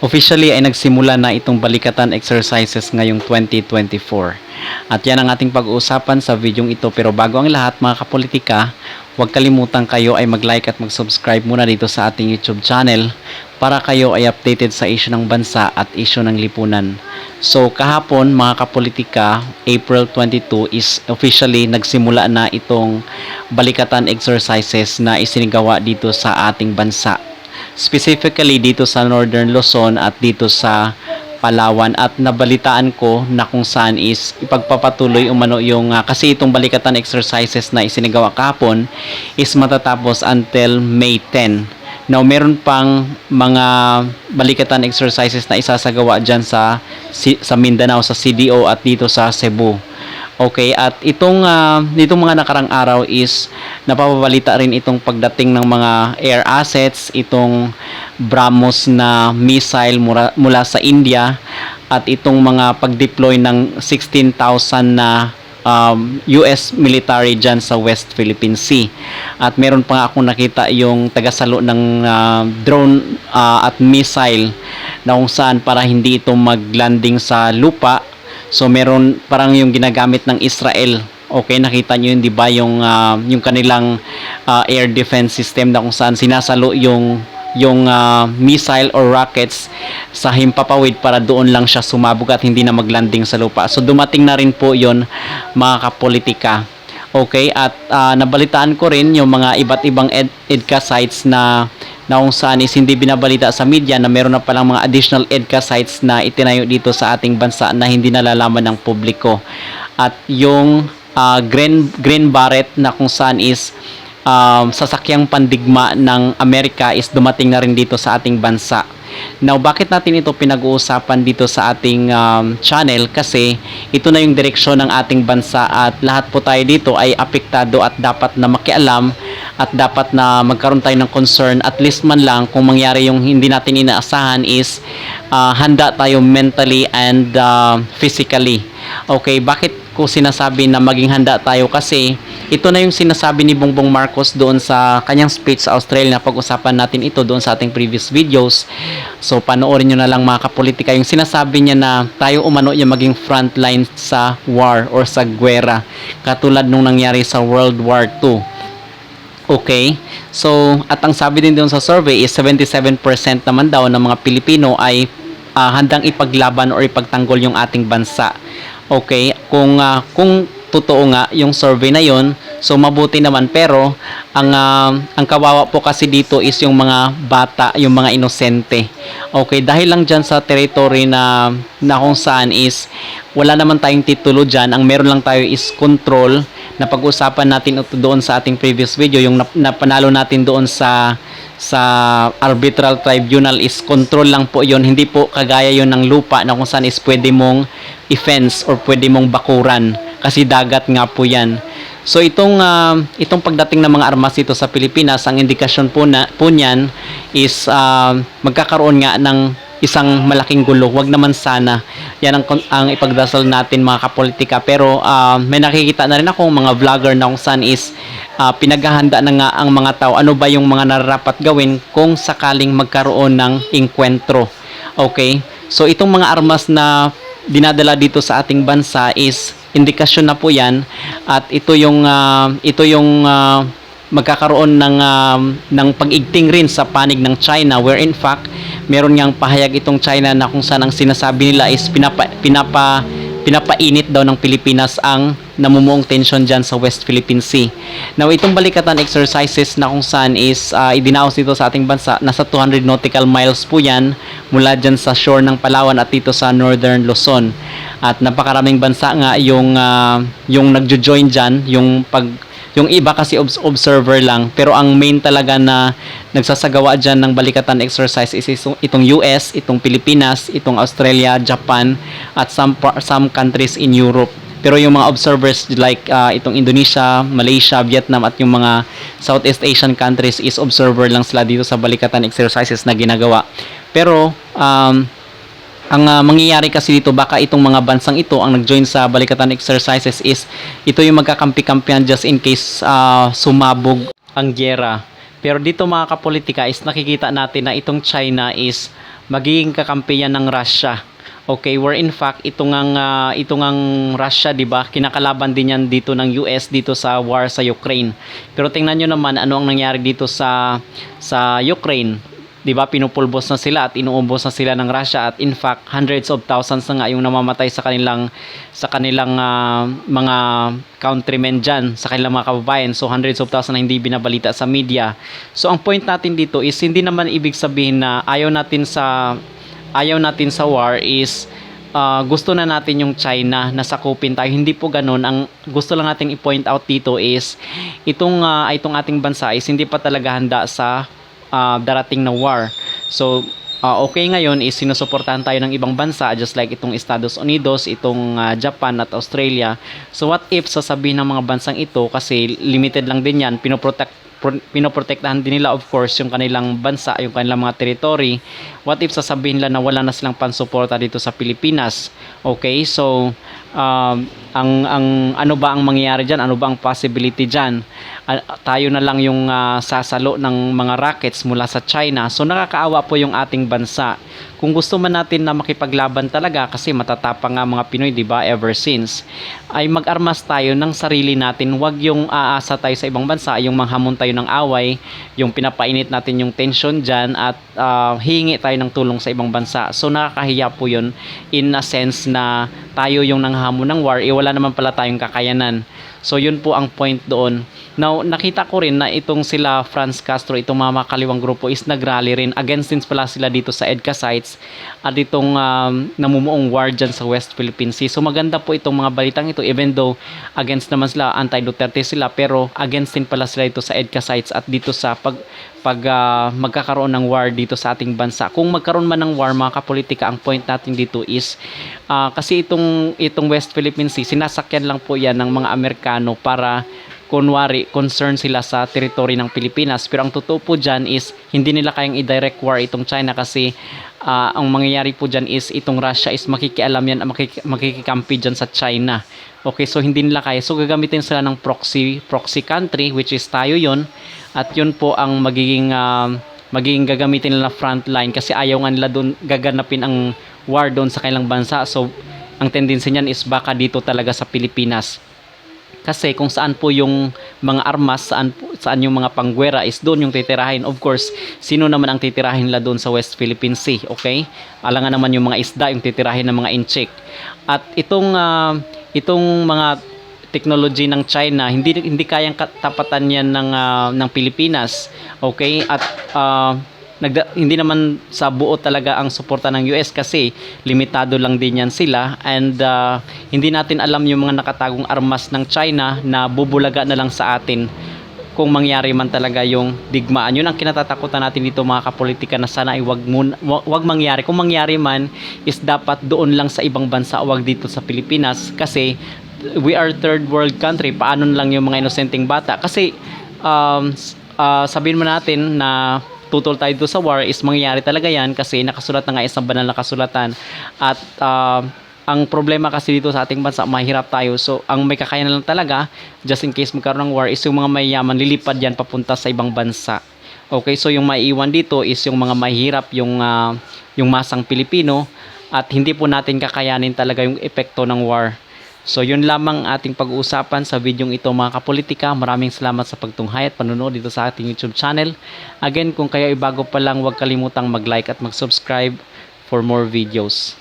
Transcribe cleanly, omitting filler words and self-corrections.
Officially ay nagsimula na itong balikatan exercises ngayong 2024. At yan ang ating pag-uusapan sa videong ito. Pero bago ang lahat mga kapolitika, huwag kalimutan kayo ay mag-like at mag-subscribe muna dito sa ating YouTube channel para kayo ay updated sa issue ng bansa at issue ng lipunan. So kahapon mga kapolitika, April 22 is officially nagsimula na itong balikatan exercises na isinigawa dito sa ating bansa. Specifically dito sa Northern Luzon at dito sa Palawan, at nabalitaan ko na kung saan is ipagpapatuloy umano yung kasi itong balikatan exercises na isinigawa kahapon is matatapos until May 10. Now meron pang mga balikatan exercises na isasagawa dyan sa Mindanao, sa CDO at dito sa Cebu. Okay, at itong mga nakarang araw is napapabalita rin itong pagdating ng mga air assets, itong BrahMos na missile mula sa India, at itong mga pag-deploy ng 16,000 na US military dyan sa West Philippine Sea. At meron pa nga akong nakita yung tagasalo ng drone at missile na kung saan para hindi ito mag-landing sa lupa. So meron parang yung ginagamit ng Israel. Okay, nakita niyo yun, 'di ba, yung kanilang air defense system na kung saan sinasalo yung missile or rockets sa himpapawid para doon lang siya sumabog at hindi na maglanding sa lupa. So dumating na rin po 'yon mga kapolitika. Okay, at nabalitaan ko rin yung mga iba't ibang EDCA sites na kung saan is hindi binabalita sa media na meron na palang mga additional EDCA sites na itinayo dito sa ating bansa na hindi nalalaman ng publiko. At yung Green Beret na kung saan is sasakyang pandigma ng Amerika is dumating na rin dito sa ating bansa. Now, bakit natin ito pinag-uusapan dito sa ating channel? Kasi ito na yung direksyon ng ating bansa at lahat po tayo dito ay apektado at dapat na makialam at dapat na magkaroon tayo ng concern, at least man lang kung mangyari yung hindi natin inaasahan is handa tayo mentally and physically. Okay, bakit ko sinasabi na maging handa tayo? Kasi ito na yung sinasabi ni Bongbong Marcos doon sa kanyang speech sa Australia. Pag-usapan natin ito doon sa ating previous videos. So panoorin nyo na lang mga kapolitika. Yung sinasabi niya na tayo umano yung maging frontline sa war or sa gwera, katulad nung nangyari sa World War II. Okay, so at ang sabi din doon sa survey is 77% naman daw ng mga Pilipino ay handang ipaglaban or ipagtanggol yung ating bansa. Okay, kung totoo nga yung survey na yon, so mabuti naman, pero ang kawawa po kasi dito is yung mga bata, yung mga inosente. Okay, dahil lang dyan sa territory na kung saan is wala naman tayong titulo dyan, ang meron lang tayo is control, na pag-usapan natin ito doon sa ating previous video, yung napanalo natin doon sa arbitral tribunal is control lang po yon, hindi po kagaya yon ng lupa na kung saan is pwede mong i-fence or pwede mong bakuran kasi dagat nga po yan. So itong pagdating ng mga armas dito sa Pilipinas, ang indikasyon po niyan is magkakaroon nga ng isang malaking gulo. Wag naman sana. Yan ang ipagdasal natin mga kapolitika. Pero may nakikita na rin ako mga vlogger na kung saan is pinaghahanda na nga ang mga tao. Ano ba yung mga nararapat gawin kung sakaling magkaroon ng inkwentro. Okay? So itong mga armas na dinadala dito sa ating bansa is indikasyon na po yan, at ito yung magkakaroon ng pag-igting rin sa panig ng China, where in fact meron ngang pahayag itong China na kung saan ang sinasabi nila is pinapainit daw ng Pilipinas ang namumuong tensyon dyan sa West Philippine Sea. Now itong balikatan exercises na kung saan is idinaos dito sa ating bansa, nasa 200 nautical miles po yan mula dyan sa shore ng Palawan at dito sa Northern Luzon. At napakaraming bansa nga yung nagjo-join dyan, yung iba kasi observer lang, pero ang main talaga na nagsasagawa dyan ng balikatan exercise is itong US, itong Pilipinas, itong Australia, Japan, at some countries in Europe. Pero yung mga observers like itong Indonesia, Malaysia, Vietnam at yung mga Southeast Asian countries is observer lang sila dito sa balikatan exercises na ginagawa. Pero ang mangyayari kasi dito, baka itong mga bansang ito ang nag-join sa balikatan exercises is ito yung magkakampi-kampihan just in case sumabog ang gyera. Pero dito mga kapolitika is nakikita natin na itong China is magiging kakampiyan ng Russia. Okay, where in fact itong ang Russia, 'di ba? Kinakalaban din yan dito ng US dito sa war sa Ukraine. Pero tingnan niyo naman ano ang nangyari dito sa Ukraine. 'Di ba? Pinupulbos na sila at inuubos na sila ng Russia, at in fact hundreds of thousands na nga yung namamatay sa kanilang mga countrymen diyan, sa kanilang mga kababayan. So hundreds of thousands na hindi binabalita sa media. So ang point natin dito is hindi naman ibig sabihin na ayaw natin sa war is gusto na natin yung China na sakupin tayo. Hindi po ganun. Ang gusto lang natin i-point out dito is itong ating bansa is hindi pa talaga handa sa darating na war. So okay ngayon is sinusuportahan tayo ng ibang bansa just like itong Estados Unidos, itong Japan at Australia. So what if sasabihin ng mga bansang ito, kasi limited lang din yan, pinoprotektahan din nila of course yung kanilang bansa, yung kanilang mga territory. What if sasabihin nila na wala na silang pansuporta dito sa Pilipinas? Okay, so ang ano ba ang mangyayari diyan? Ano ba ang possibility diyan? Tayo na lang yung sasalo ng mga rockets mula sa China. So nakakaawa po yung ating bansa. Kung gusto man natin na makipaglaban talaga, kasi matatapang nga mga Pinoy, 'di ba, ever since, ay mag-armas tayo ng sarili natin. Huwag yung aasa tayo sa ibang bansa, yung manghamon tayo ng away, yung pinapainit natin yung tension diyan, at hihingi tayo ng tulong sa ibang bansa. So nakakahiya po 'yun in a sense na tayo yung nanghamon ng war, wala naman pala tayong kakayanan. So yun po ang point doon. Now, nakita ko rin na itong sila Franz Castro, itong mga makaliwang grupo is nagrally rin against din pala sila dito sa EDCA sites at itong namumuong war dyan sa West Philippine Sea. So maganda po itong mga balitang ito, even though against naman sila, anti-Duterte sila, pero against din pala sila ito sa EDCA sites at dito sa pag magkakaroon ng war dito sa ating bansa. Kung magkaroon man ng war mga kapolitika, ang point natin dito is kasi itong West Philippine Sea, sinasakyan lang po yan ng mga Amerikano para kunwari concern sila sa teritoryo ng Pilipinas. Pero ang totoo po dyan is hindi nila kayang i-direct war itong China, kasi ang mangyayari po dyan is itong Russia is makikialam yan, makikikampi dyan sa China. Okay, so hindi nila kaya. So gagamitin sila ng proxy country, which is tayo yon, at yun po ang magiging gagamitin nila front line, kasi ayaw nga nila doon gaganapin ang war doon sa kanilang bansa. So ang tendency niyan is baka dito talaga sa Pilipinas. Kasi kung saan po yung mga armas, saan yung mga panggwera is doon yung titirahin. Of course, sino naman ang titirahin nila doon sa West Philippine Sea? Okay? Alangan naman yung mga isda yung titirahin ng mga inchik. At itong mga technology ng China, hindi kayang katapatan yan ng Pilipinas. Okay? At hindi naman sa buo talaga ang suporta ng US, kasi limitado lang din yan sila, and hindi natin alam yung mga nakatagong armas ng China na bubulaga na lang sa atin kung mangyari man talaga yung digmaan. Yun ang kinatatakutan natin dito mga kapolitika, na sana ay wag mangyari. Kung mangyari man is dapat doon lang sa ibang bansa, wag dito sa Pilipinas, kasi we are third world country. Paano lang yung mga inosenteng bata? Kasi sabihin mo natin na tutol tayo dito sa war is mangyayari talaga yan, kasi nakasulat na nga isang banal na kasulatan. At ang problema kasi dito sa ating bansa, mahirap tayo. So ang may kakayanan lang talaga, just in case magkaroon ng war, is yung mga mayayaman, lilipad yan papunta sa ibang bansa. Okay, so yung maiiwan dito is yung mga mahirap, yung masang Pilipino, at hindi po natin kakayanin talaga yung epekto ng war. So yun lamang ating pag-uusapan sa videong ito mga kapolitika. Maraming salamat sa pagtunghay at panonood dito sa ating YouTube channel. Again, kung kayo ay bago pa lang, huwag kalimutang mag-like at mag-subscribe for more videos.